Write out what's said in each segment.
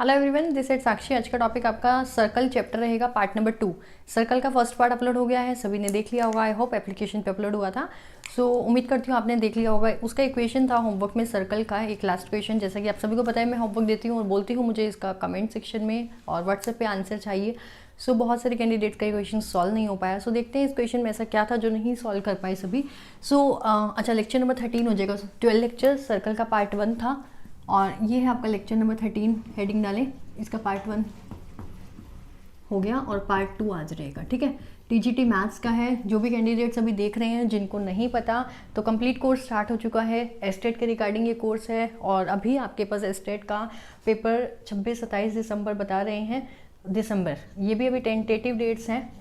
Hello everyone, this is साक्षी। आज का topic आपका सर्कल चैप्टर रहेगा, पार्ट नंबर 2। सर्कल का फर्स्ट पार्ट अपलोड हो गया है, सभी ने देख लिया होगा। आई होप एप्लीकेशन पे अपलोड हुआ था, सो उम्मीद करती हूँ आपने देख लिया होगा। उसका इक्वेशन था होमवर्क में, सर्कल का एक लास्ट क्वेश्चन। जैसा कि आप सभी को पता है, मैं होमवर्क देती हूँ और बोलती हूँ मुझे इसका कमेंट सेक्शन में और व्हाट्सएप पे आंसर चाहिए। सो बहुत सारे कैंडिडेट का क्वेश्चन सॉल्व नहीं हो पाया। सो देखते हैं इस क्वेश्चन में ऐसा क्या था जो नहीं सॉल्व कर पाए सभी। अच्छा, लेक्चर नंबर 13 हो जाएगा। 12 लेक्चर सर्कल का पार्ट 1 था और ये है आपका लेक्चर नंबर 13। हेडिंग डालें, इसका पार्ट 1 हो गया और पार्ट 2 आज रहेगा। ठीक है, टीजीटी मैथ्स का है। जो भी कैंडिडेट्स अभी देख रहे हैं, जिनको नहीं पता, तो कंप्लीट कोर्स स्टार्ट हो चुका है। एस्टेट के रिगार्डिंग ये कोर्स है और अभी आपके पास एस्टेट का पेपर 26-27 दिसंबर बता रहे हैं। दिसंबर, ये भी अभी टेंटेटिव डेट्स हैं,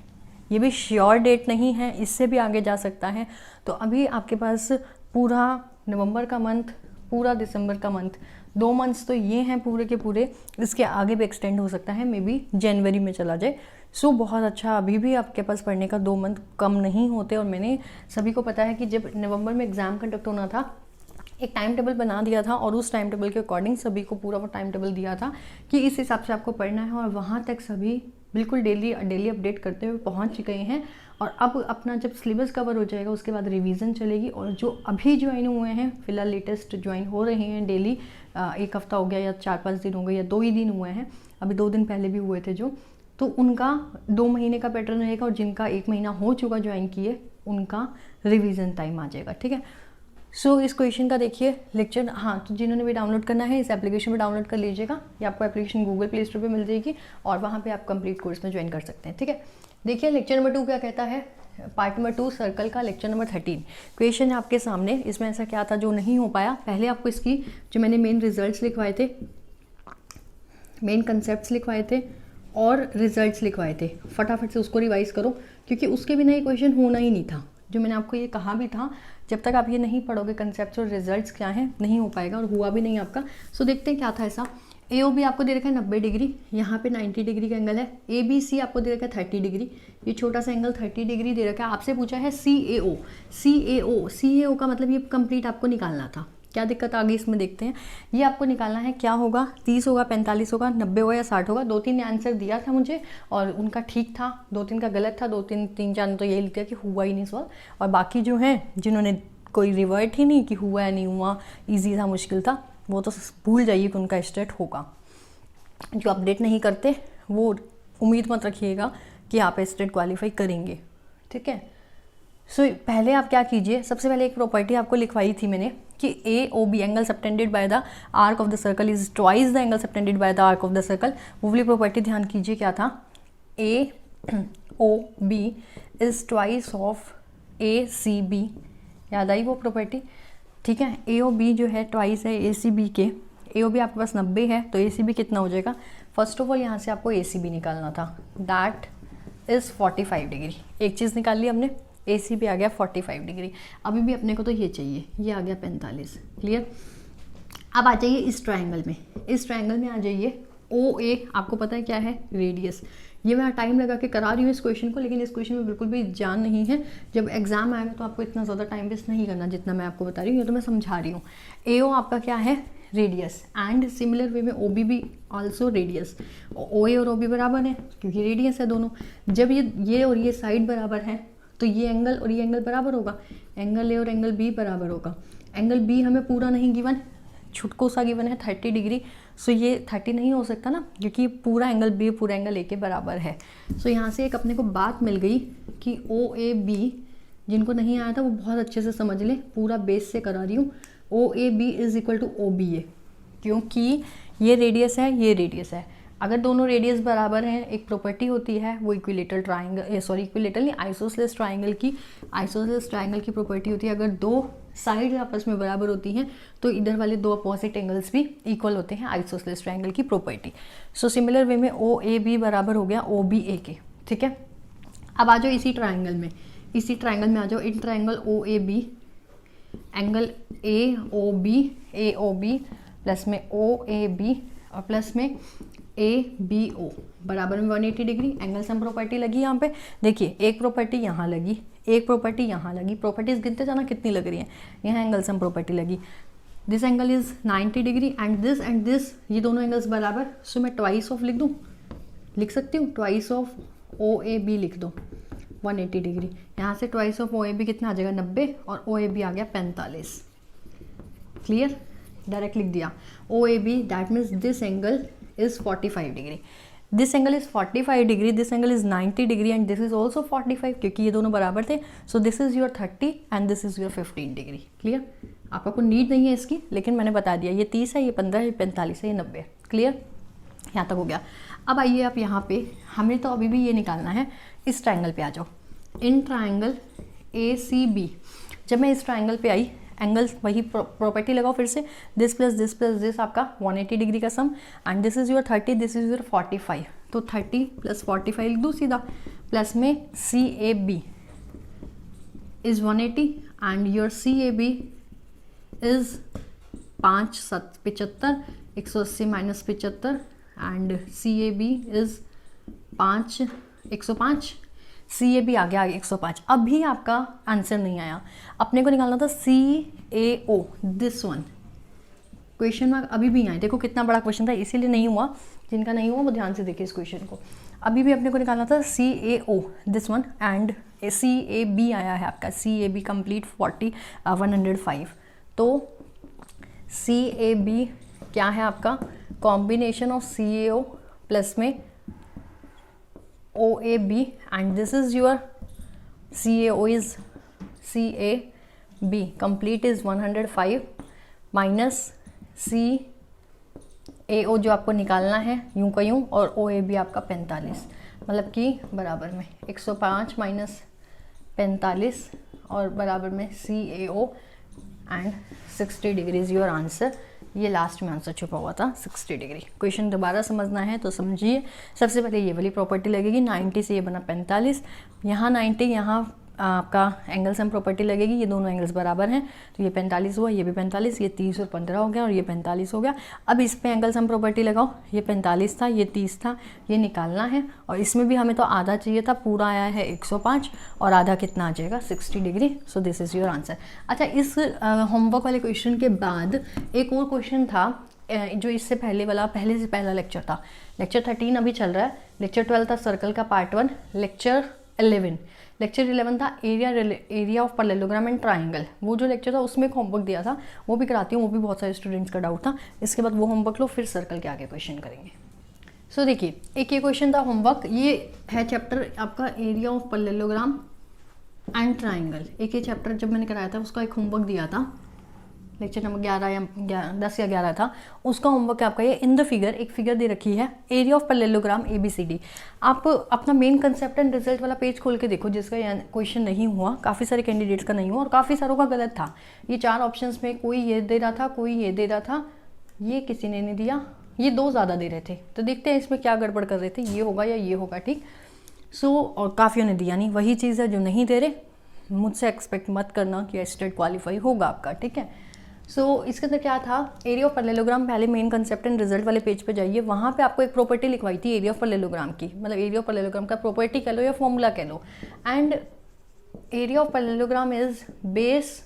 ये भी श्योर डेट नहीं है, इससे भी आगे जा सकता है। तो अभी आपके पास पूरा नवंबर का मंथ, पूरा दिसंबर का मंथ, 2 मंथ्स तो ये हैं पूरे के पूरे। इसके आगे भी एक्सटेंड हो सकता है, मे बी जनवरी में चला जाए। सो बहुत अच्छा, अभी भी आपके पास पढ़ने का 2 मंथ कम नहीं होते। और मैंने सभी को पता है कि जब नवंबर में एग्ज़ाम कंडक्ट होना था, एक टाइम टेबल बना दिया था और उस टाइम टेबल के अकॉर्डिंग सभी को पूरा वो टाइम टेबल दिया था कि इस हिसाब से आपको पढ़ना है। और वहाँ तक सभी बिल्कुल डेली अपडेट करते हुए पहुँच गए हैं। और अब अपना जब सिलेबस कवर हो जाएगा उसके बाद रिवीजन चलेगी। और जो अभी ज्वाइन हुए हैं, फिलहाल लेटेस्ट ज्वाइन हो रहे हैं डेली, 1 हफ्ता हो गया या 4-5 दिन हो गए या 2 ही दिन हुए हैं, अभी 2 दिन पहले भी हुए थे जो, तो उनका 2 महीने का पैटर्न रहेगा। और जिनका 1 महीना हो चुका ज्वाइन किए, उनका रिवीजन टाइम आ जाएगा। ठीक है, सो इस क्वेश्चन का देखिए लेक्चर। हाँ, तो जिन्होंने भी डाउनलोड करना है इस एप्लीकेशन में डाउनलोड कर लीजिएगा, या आपको एप्लीकेशन गूगल प्ले स्टोर पे मिल जाएगी और वहाँ पे आप कंप्लीट कोर्स में ज्वाइन कर सकते हैं। ठीक है, देखिए लेक्चर नंबर 2 क्या कहता है। पार्ट नंबर 2 सर्कल का लेक्चर नंबर 13 क्वेश्चन है आपके सामने। इसमें ऐसा क्या था जो नहीं हो पाया। पहले आपको इसकी जो मैंने मेन रिजल्ट्स लिखवाए थे, मेन कंसेप्ट्स लिखवाए थे और रिजल्ट्स लिखवाए थे, फटाफट से उसको रिवाइज करो, क्योंकि उसके बिना ये क्वेश्चन होना ही नहीं था। जो मैंने आपको ये कहा भी था, जब तक आप ये नहीं पढ़ोगे कंसेप्ट्स और रिजल्ट्स क्या हैं, नहीं हो पाएगा और हुआ भी नहीं आपका। सो देखते हैं क्या था ऐसा। AOB आपको दे रखा है 90 डिग्री, यहाँ पे 90 डिग्री का एंगल है। ABC आपको दे रखा है 30 डिग्री, ये छोटा सा एंगल 30 डिग्री दे रखा है। आपसे पूछा है CAO का मतलब ये कंप्लीट आपको निकालना था। क्या दिक्कत आ गई इसमें, देखते हैं। ये आपको निकालना है, क्या होगा, 30 होगा, 45 होगा, 90 होगा या 60 होगा। 2-3 ने आंसर दिया था मुझे और उनका ठीक था, 2-3 का गलत था, 2-3-3-4 ने तो यही लिख दिया कि हुआ ही नहीं सवाल। और बाकी जो हैं जिन्होंने कोई रिवर्ट ही नहीं कि हुआ या नहीं हुआ, ईजी था, मुश्किल था, वो तो भूल जाइए कि उनका स्टेट होगा। जो अपडेट नहीं करते वो उम्मीद मत रखिएगा कि आप स्टेट क्वालिफाई करेंगे। ठीक है, सो पहले आप क्या कीजिए, सबसे पहले एक प्रॉपर्टी आपको लिखवाई थी मैंने कि AOB angle subtended by the arc of the circle is twice the angle subtended by the arc of the circle. वो वाली प्रॉपर्टी ध्यान कीजिए क्या था, AOB is twice of ACB। याद आई वो प्रॉपर्टी। ठीक है, AOB जो है ट्वाइस है ACB के। AOB आपके पास 90 है तो ACB कितना हो जाएगा। फर्स्ट ऑफ ऑल यहाँ से आपको ACB निकालना था, दैट इज़ 45 डिग्री। एक चीज़ निकाल ली हमने, ACB आ गया 45 डिग्री। अभी भी अपने को तो ये चाहिए, ये आ गया 45। क्लियर। अब आ जाइए इस ट्राइंगल में, इस ट्राइंगल में आ जाइए। OA आपको पता है क्या है, रेडियस। ये मैं टाइम लगा के करा रही हूँ इस क्वेश्चन को, लेकिन इस क्वेश्चन में बिल्कुल भी जान नहीं है। जब एग्जाम आएगा तो आपको इतना ज़्यादा टाइम वेस्ट नहीं करना जितना मैं आपको बता रही हूँ, ये तो मैं समझा रही हूँ। AO आपका क्या है, रेडियस। एंड सिमिलर वे में OB भी ऑल्सो रेडियस। OA और OB बराबर है क्योंकि रेडियस है दोनों। जब ये और ये साइड बराबर है तो ये एंगल और ये एंगल बराबर होगा। एंगल A और एंगल B बराबर होगा। एंगल B हमें पूरा नहीं गिवन, छुटको सा गिवन है 30 डिग्री। सो ये 30 नहीं हो सकता ना, क्योंकि पूरा एंगल B पूरा एंगल A के बराबर है। सो यहाँ से एक अपने को बात मिल गई कि OAB, जिनको नहीं आया था वो बहुत अच्छे से समझ लें, पूरा बेस से करा रही हूँ। OAB is equal to OBA, क्योंकि ये रेडियस है, ये रेडियस है। अगर दोनों रेडियस बराबर हैं, एक प्रॉपर्टी होती है वो इक्विलेटरल ट्राइंगल, सॉरी इक्विलेटरल नहीं, आइसोसेलेस ट्राइंगल की प्रॉपर्टी होती है। अगर 2 साइड आपस में बराबर होती हैं तो इधर वाले 2 अपोजिट एंगल्स भी इक्वल होते हैं, आइसोसेलेस ट्राइंगल की प्रॉपर्टी। सो सिमिलर वे में OAB बराबर हो गया OBA के। ठीक है, अब आ जाओ इसी ट्राइंगल में, इसी ट्राइंगल में आ जाओ। In triangle OAB, angle AOB plus में OAB और प्लस में ABO बराबर में 180 डिग्री। एंगल सम प्रॉपर्टी लगी यहाँ पे। देखिए एक प्रॉपर्टी यहाँ लगी, एक प्रॉपर्टी यहाँ लगी। प्रॉपर्टीज गिनते जाना कितनी लग रही है। यहाँ एंगल सम प्रॉपर्टी लगी। This angle is 90 degree and this, ये दोनों एंगल्स बराबर, सो मैं ट्वाइस ऑफ लिख दूँ, लिख सकती हूँ, twice of O A B लिख दो 180 डिग्री। यहाँ से twice of O A B कितना आ जाएगा 90 और ओ ए बी आ गया 45। क्लियर, डायरेक्ट लिख दिया O A B, that means this angle is 45 degree, this angle is 45 degree, this angle is 90 degree and this is also 45, क्योंकि ये दोनों बराबर थे। So this is your 30 and this is your 15 degree. Clear, आपको need नहीं है इसकी, लेकिन मैंने बता दिया ये 30 है, ये 15 है, ये 45 है, ये 90 है। क्लियर, यहाँ तक हो गया। अब आइए आप यहाँ पे, हमें तो अभी भी ये निकालना है, इस ट्राइंगल पे आ जाओ। In triangle A C B, जब मैं इस ट्राइंगल पे आई, एंगल वही प्रॉपर्टी लगाओ फिर से, दिस प्लस दिस आपका 180 डिग्री का sum and this is your 30, this is your 45, तो 30 प्लस 45 लिख दूँ सीधा, प्लस में C A B is 180 and your C A B is 5 7 75, 180 minus 75 and C A B is 5 105, C A B आ गया 105। अभी आपका आंसर नहीं आया, अपने को निकालना था C A O, this one, question mark अभी भी आए। देखो कितना बड़ा क्वेश्चन था, इसीलिए नहीं हुआ, जिनका नहीं हुआ वो ध्यान से देखिए इस क्वेश्चन को। अभी भी अपने को निकालना था C A O, this one, and C A B आया है आपका, सी ए बी कंप्लीट 105। तो सी ए बी क्या है आपका, combination of C A O plus में O A B and this is your C A O is C A B complete is 105 minus C A O जो आपको निकालना है यूं का यूं, और ओ ए बी आपका 45, मतलब कि बराबर में 105 माइनस 45 और बराबर में C A O and 60 degrees your answer. ये लास्ट में आंसर छुपा हुआ था 60 डिग्री। क्वेश्चन दोबारा समझना है तो समझिए। सबसे पहले ये वाली प्रॉपर्टी लगेगी, 90 से ये बना 45, यहाँ 90, यहाँ आपका एंगल सम प्रॉपर्टी लगेगी, ये दोनों एंगल्स बराबर हैं, तो ये 45 हुआ, ये भी 45, ये 30 और 15 हो गया और ये 45 हो गया। अब इस पे एंगल सम प्रॉपर्टी लगाओ, ये 45 था, ये 30 था, ये निकालना है, और इसमें भी हमें तो आधा चाहिए था, पूरा आया है 105 और आधा कितना आ जाएगा 60 degree. So this is your answer. अच्छा, इस होमवर्क वाले क्वेश्चन के बाद एक और क्वेश्चन था जो इससे पहले वाला, पहले से पहला लेक्चर था, लेक्चर 13 अभी चल रहा है, लेक्चर 12 था सर्कल का पार्ट 1, लेक्चर 11 था area of parallelogram and triangle. वो जो लेक्चर था उसमें एक होमवर्क दिया था, वो भी कराती हूँ, वो भी बहुत सारे स्टूडेंट्स का डाउट था। इसके बाद वो होमवर्क लो, फिर सर्कल के आगे क्वेश्चन करेंगे। सो देखिए, एक ये क्वेश्चन था होमवर्क, ये है चैप्टर आपका area of parallelogram and triangle. एक ये चैप्टर जब मैंने कराया था उसका एक होमवर्क दिया था, लेक्चर नंबर 11 या 10 या 11 था, उसका होमवर्क आपका ये इन द फिगर, एक फिगर दे रखी है एरिया ऑफ पैरेललोग्राम ABCD। आप अपना मेन कंसेप्ट एंड रिजल्ट वाला पेज खोल के देखो, जिसका क्वेश्चन नहीं हुआ, काफ़ी सारे कैंडिडेट्स का नहीं हुआ और काफ़ी सारों का गलत था। ये 4 ऑप्शंस में कोई ये दे रहा था, कोई ये दे रहा था, ये किसी ने नहीं दिया, ये 2 ज़्यादा दे रहे थे। तो देखते हैं इसमें क्या गड़बड़ कर रहे थे, ये होगा या ये होगा, ठीक। सो और काफ़ियों ने दिया नहीं, वही चीज़ है जो नहीं दे रहे, मुझसे एक्सपेक्ट मत करना कि स्टेट क्वालिफाई होगा आपका, ठीक है। सो इसके अंदर क्या था, एरिया ऑफ पैरेललोग्राम, पहले मेन कंसेप्ट एंड रिजल्ट वाले पेज पे जाइए, वहाँ पे आपको एक प्रॉपर्टी लिखवाई थी एरिया ऑफ पैरेललोग्राम की, मतलब एरिया ऑफ पैरेललोग्राम का प्रॉपर्टी कह लो या फॉर्मूला कह लो। And area of parallelogram is base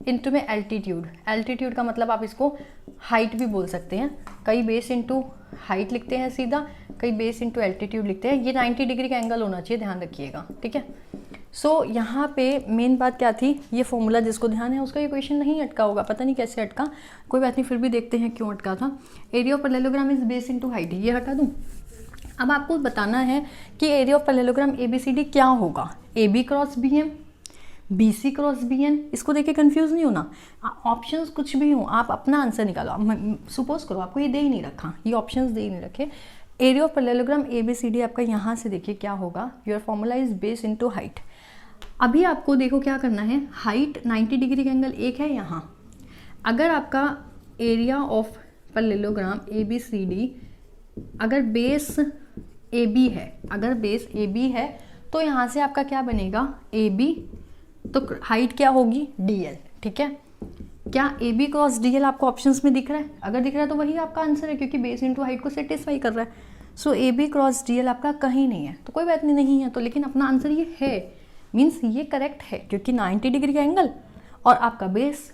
into में एल्टीट्यूड का मतलब आप इसको हाइट भी बोल सकते हैं, कई बेस इनटू हाइट लिखते हैं सीधा, कई बेस इनटू एल्टीट्यूड लिखते हैं। ये 90 डिग्री का एंगल होना चाहिए, ध्यान रखिएगा, ठीक है। सो यहाँ पे मेन बात क्या थी, ये फॉर्मूला जिसको ध्यान है उसका ये क्वेश्चन नहीं अटका होगा, पता नहीं कैसे अटका, कोई बात नहीं, फिर भी देखते हैं क्यों अटका था। Area of parallelogram is base into height, ये हटा दूँ। अब आपको बताना है कि एरिया ऑफ पैरेललोग्राम ABCD क्या होगा, AB cross BM, BC cross BN। इसको देख के कन्फ्यूज़ नहीं होना, ऑप्शंस कुछ भी हो आप अपना आंसर निकालो। सपोज करो आपको ये दे ही नहीं रखा, ये ऑप्शंस दे ही नहीं रखे, एरिया ऑफ पैरेललोग्राम ABCD आपका यहाँ से देखिए क्या होगा, your formula is base into height. अभी आपको देखो क्या करना है, हाइट 90 डिग्री का एंगल एक है यहाँ, अगर आपका एरिया ऑफ पैरेललोग्राम ABCD अगर बेस AB है, अगर बेस AB है तो यहाँ से आपका क्या बनेगा AB, तो हाइट क्या होगी DL, ठीक है। क्या AB क्रॉस DL आपको ऑप्शंस में दिख रहा है, अगर दिख रहा है तो वही आपका आंसर है, क्योंकि बेस इनटू हाइट को सेटिस्फाई कर रहा है। सो AB क्रॉस DL आपका कहीं नहीं है, तो कोई बात नहीं है तो, लेकिन अपना आंसर ये है, मीन्स ये करेक्ट है, क्योंकि 90 डिग्री का एंगल और आपका बेस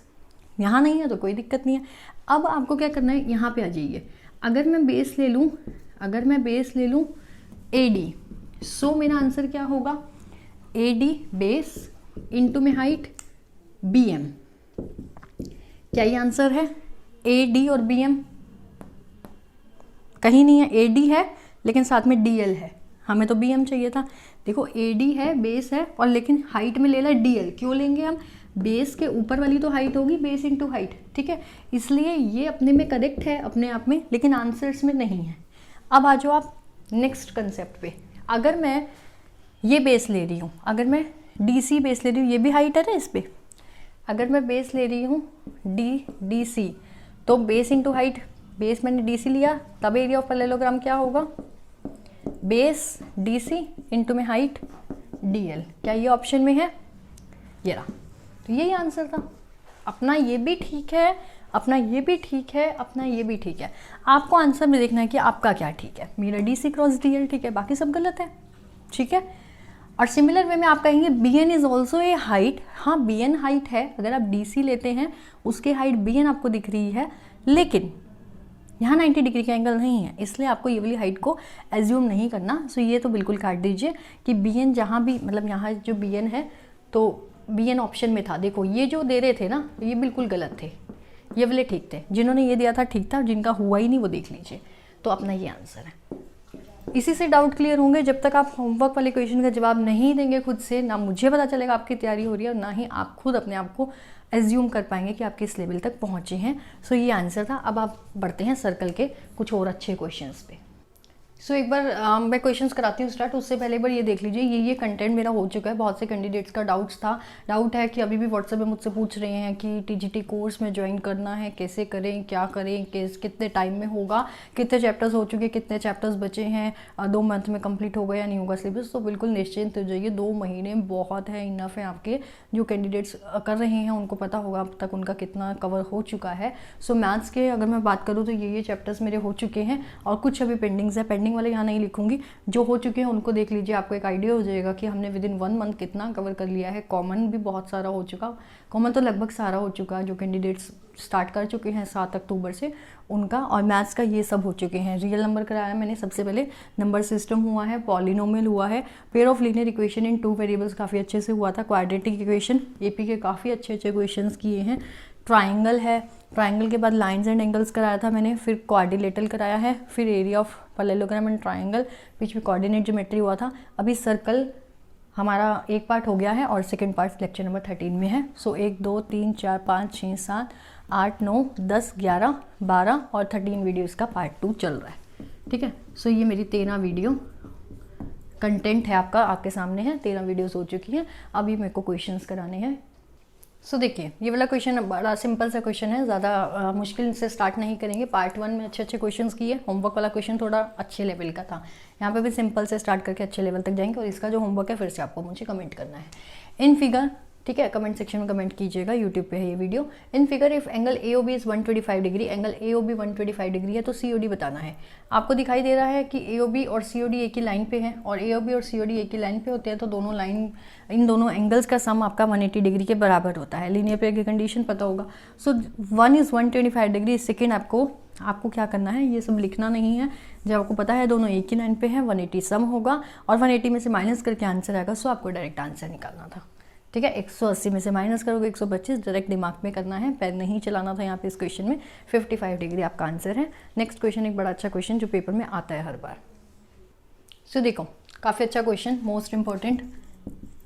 यहाँ नहीं है तो कोई दिक्कत नहीं है। अब आपको क्या करना है, यहाँ पे आ जाइए। अगर मैं बेस ले लूँ AD, सो मेरा आंसर क्या होगा, AD बेस इंटू में हाइट BM। क्या ये आंसर है? AD और BM कहीं नहीं है, AD है लेकिन साथ में DL है, हमें तो BM चाहिए था। देखो AD है, बेस है, और लेकिन हाइट में ले ला DL। क्यों लेंगे हम? बेस के ऊपर वाली तो हाइट होगी, बेस इंटू हाइट, ठीक है। इसलिए ये अपने में करेक्ट है अपने आप में, लेकिन आंसर्स में नहीं है। अब आ जाओ आप नेक्स्ट कंसेप्ट पे। अगर मैं ये बेस ले रही हूँ, अगर मैं DC बेस ले रही हूँ, ये भी हाइट है ना इस पे, अगर मैं बेस ले रही हूँ DC, तो बेस इंटू हाइट, बेस मैंने DC लिया, तब एरिया ऑफ पैरेललोग्राम क्या होगा, बेस DC इंटू में हाइट DL। क्या ये ऑप्शन में है? ये रहा, तो यही आंसर था। अपना ये भी ठीक है, अपना ये भी ठीक है, अपना ये भी ठीक है। आपको आंसर में देखना है कि आपका क्या ठीक है। मेरा DC क्रॉस DL ठीक है, बाकी सब गलत है, ठीक है। और सिमिलर वे में आप कहेंगे BN is also a height. हाँ, BN हाइट है, अगर आप DC लेते हैं उसकी हाइट BN आपको दिख रही है, लेकिन यहाँ 90 डिग्री का एंगल नहीं है, इसलिए आपको ये वाली हाइट को एज्यूम नहीं करना। सो ये तो बिल्कुल काट दीजिए कि BN जहाँ भी, मतलब यहाँ जो BN है तो BN ऑप्शन में था। देखो ये जो दे रहे थे ना, ये बिल्कुल गलत थे, ये वाले ठीक थे। जिन्होंने ये दिया था ठीक था, जिनका हुआ ही नहीं वो देख लीजिए। तो अपना ये आंसर है। इसी से डाउट क्लियर होंगे। जब तक आप होमवर्क वाले क्वेश्चन का जवाब नहीं देंगे खुद से, ना मुझे पता चलेगा आपकी तैयारी हो रही है, और ना ही आप खुद अपने आप को एज्यूम कर पाएंगे कि आप किस लेवल तक पहुंचे हैं। सो ये आंसर था। अब आप बढ़ते हैं सर्कल के कुछ और अच्छे क्वेश्चंस पे। सो एक बार मैं क्वेश्चंस कराती हूँ स्टार्ट। उससे पहले एक बार ये देख लीजिए, ये कंटेंट मेरा हो चुका है। बहुत से कैंडिडेट्स का डाउट है कि अभी भी व्हाट्सएप में मुझसे पूछ रहे हैं कि TGT कोर्स में ज्वाइन करना है, कैसे करें, क्या करें, कितने टाइम में होगा, कितने चैप्टर्स हो चुके, कितने चैप्टर्स बचे हैं, 2 मंथ में कंप्लीट होगा या नहीं होगा सिलेबस। तो बिल्कुल निश्चिंत हो जाइए, 2 महीने बहुत है, इनफ है। आपके जो कैंडिडेट्स कर रहे हैं उनको पता होगा अब तक उनका कितना कवर हो चुका है। सो मैथ्स के अगर मैं बात करूँ तो ये चैप्टर्स मेरे हो चुके हैं, और कुछ अभी पेंडिंग्स है। पेंडिंग वाले यहाँ नहीं लिखूंगी, जो हो चुके हैं उनको देख लीजिए, आपको एक आइडिया हो जाएगा कि हमने विद इन 1 मंथ कितना कवर कर लिया है। कॉमन भी बहुत सारा हो चुका, कॉमन तो लगभग सारा हो चुका है जो कैंडिडेट्स स्टार्ट कर चुके हैं 7 अक्टूबर से उनका। और मैथ्स का ये सब हो चुके हैं। रियल नंबर कराया मैंने सबसे पहले, नंबर सिस्टम हुआ है, पॉलिनोमियल हुआ है, pair of linear equation in 2 variables काफ़ी अच्छे से हुआ था, क्वाड्रेटिक इक्वेशन AP के काफ़ी अच्छे क्वेश्चन किए हैं, ट्राइंगल है, ट्राइंगल के बाद लाइंस एंड एंगल्स कराया था मैंने, फिर क्वाड्रिलेटरल कराया है, फिर area of parallelogram and triangle, बीच में कोऑर्डिनेट ज्योमेट्री हुआ था। अभी सर्कल हमारा एक पार्ट हो गया है और सेकंड पार्ट लेक्चर नंबर 13 में है। सो 1 2 3 4 5 6 7 8 9 10 11 12 और 13 वीडियोज़ का पार्ट 2 चल रहा है, ठीक है। सो ये मेरी 13 वीडियो कंटेंट है आपका, आपके सामने है, 13 वीडियोज़ हो चुकी हैं। अभी मेरे को क्वेश्चंस कराने हैं। सो देखिए, ये वाला क्वेश्चन बड़ा सिंपल सा क्वेश्चन है, ज़्यादा मुश्किल से स्टार्ट नहीं करेंगे। पार्ट 1 में अच्छे क्वेश्चंस किए, होमवर्क वाला क्वेश्चन थोड़ा अच्छे लेवल का था। यहाँ पे भी सिंपल से स्टार्ट करके अच्छे लेवल तक जाएंगे। और इसका जो होमवर्क है फिर से आपको मुझे कमेंट करना है इन फिगर, ठीक है। कमेंट सेक्शन में कमेंट कीजिएगा, यूट्यूब पे है ये video. In figure if angle AOB is 125 degree, angle AOB 125 degree है तो COD बताना है। आपको दिखाई दे रहा है कि AOB और COD एक ही लाइन पे है, और AOB और COD एक ही लाइन पे होते हैं तो दोनों लाइन, इन दोनों एंगल्स का सम आपका 180 डिग्री के बराबर होता है। लीनियर पेयर की कंडीशन पता होगा। सो 1 इज़ 125 डिग्री, सेकेंड आपको क्या करना है, ये सब लिखना नहीं है। जब आपको पता है दोनों एक ही लाइन पे है, 180 सम होगा और 180 में से माइनस करके आंसर आएगा। सो आपको डायरेक्ट आंसर निकालना था, ठीक है। 180 में से माइनस करोगे 125, डायरेक्ट दिमाग में करना है, पैर नहीं चलाना था यहाँ पे इस क्वेश्चन में। 55 डिग्री आपका आंसर है। नेक्स्ट क्वेश्चन एक बड़ा अच्छा क्वेश्चन जो पेपर में आता है हर बार। सो देखो, काफ़ी अच्छा क्वेश्चन, मोस्ट इंपॉर्टेंट,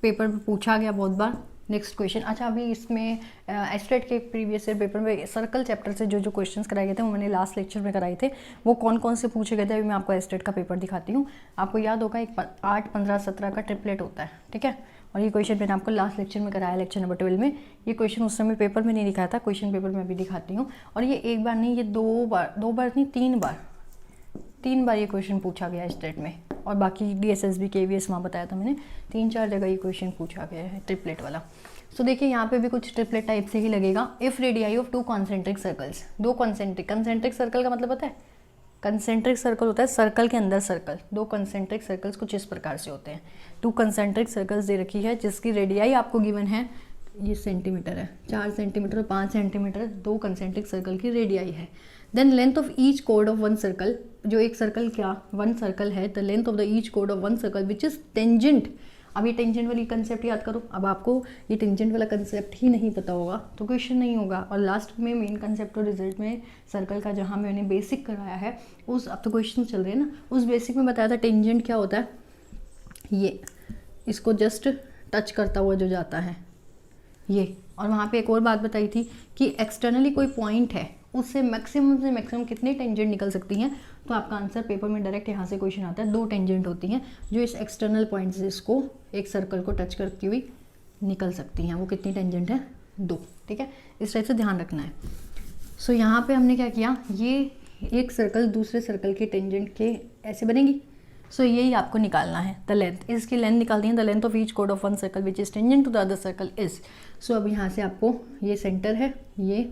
पेपर में पूछा गया बहुत बार। नेक्स्ट क्वेश्चन, अच्छा अभी इसमें एस्टेट के प्रीवियस ईयर पेपर में सर्कल चैप्टर से जो क्वेश्चंस कराए गए थे वो मैंने लास्ट लेक्चर में कराए थे। वो कौन कौन से पूछे गए थे अभी मैं आपको एस्टेट का पेपर दिखाती हूँ। आपको याद होगा एक 8, 15, 17 का ट्रिपलेट होता है, ठीक है। और ये क्वेश्चन मैंने आपको लास्ट लेक्चर में कराया, लेक्चर नंबर 12 में। ये क्वेश्चन उस समय पेपर में नहीं दिखाया था, क्वेश्चन पेपर में अभी दिखाती हूँ। और ये एक बार नहीं, ये 2 बार नहीं 3 बार ये क्वेश्चन पूछा गया है स्टेट में। और बाकी DSSB KVS वहाँ बताया था मैंने, 3-4 जगह ये क्वेश्चन पूछा गया है ट्रिपलेट वाला। सो देखिए यहाँ पे भी कुछ ट्रिपलेट टाइप से ही लगेगा। If radii of 2 concentric circles, 2 concentric circle का मतलब पता है, कंसेंट्रिक सर्कल होता है सर्कल के अंदर सर्कल। 2 कंसेंट्रिक सर्कल्स कुछ इस प्रकार से होते हैं। 2 कंसेंट्रिक सर्कल्स दे रखी है जिसकी रेडियाई आपको गिवन है ये सेंटीमीटर है, 4 सेंटीमीटर और 5 सेंटीमीटर 2 कंसेंट्रिक सर्कल की रेडियाई है। देन लेंथ ऑफ ईच कोड ऑफ वन सर्कल, जो एक सर्कल क्या वन सर्कल है, the length of the each कोड of one circle which is tangent. अब ये टेंजेंट वाली कंसेप्ट याद करो। अब आपको ये टेंजेंट वाला कंसेप्ट ही नहीं पता होगा तो क्वेश्चन नहीं होगा। और लास्ट में मेन कंसेप्ट और रिजल्ट में सर्कल का जहाँ मैंने बेसिक कराया है उस, अब तो क्वेश्चन चल रहे हैं ना, उस बेसिक में बताया था टेंजेंट क्या होता है, ये इसको जस्ट टच करता हुआ जो जाता है ये। और वहाँ पे एक और बात बताई थी कि एक्सटर्नली कोई पॉइंट है उससे मैक्सिमम से मैक्सिमम कितनी टेंजेंट निकल सकती हैं। तो आपका आंसर पेपर में डायरेक्ट यहाँ से क्वेश्चन आता है, 2 टेंजेंट होती हैं जो इस एक्सटर्नल पॉइंट से इसको एक सर्कल को टच करती हुई निकल सकती हैं। वो कितनी टेंजेंट है, 2। ठीक है, इस टाइप से ध्यान रखना है। सो यहाँ पे हमने क्या किया, ये एक सर्कल दूसरे सर्कल के टेंजेंट के ऐसे बनेगी। सो यही आपको निकालना है, द लेंथ, इसकी लेंथ निकाल दी है। द लेंथ ऑफ ईच कोड of one circle which is tangent to the other circle is. So अब यहाँ से आपको ये सेंटर है, ये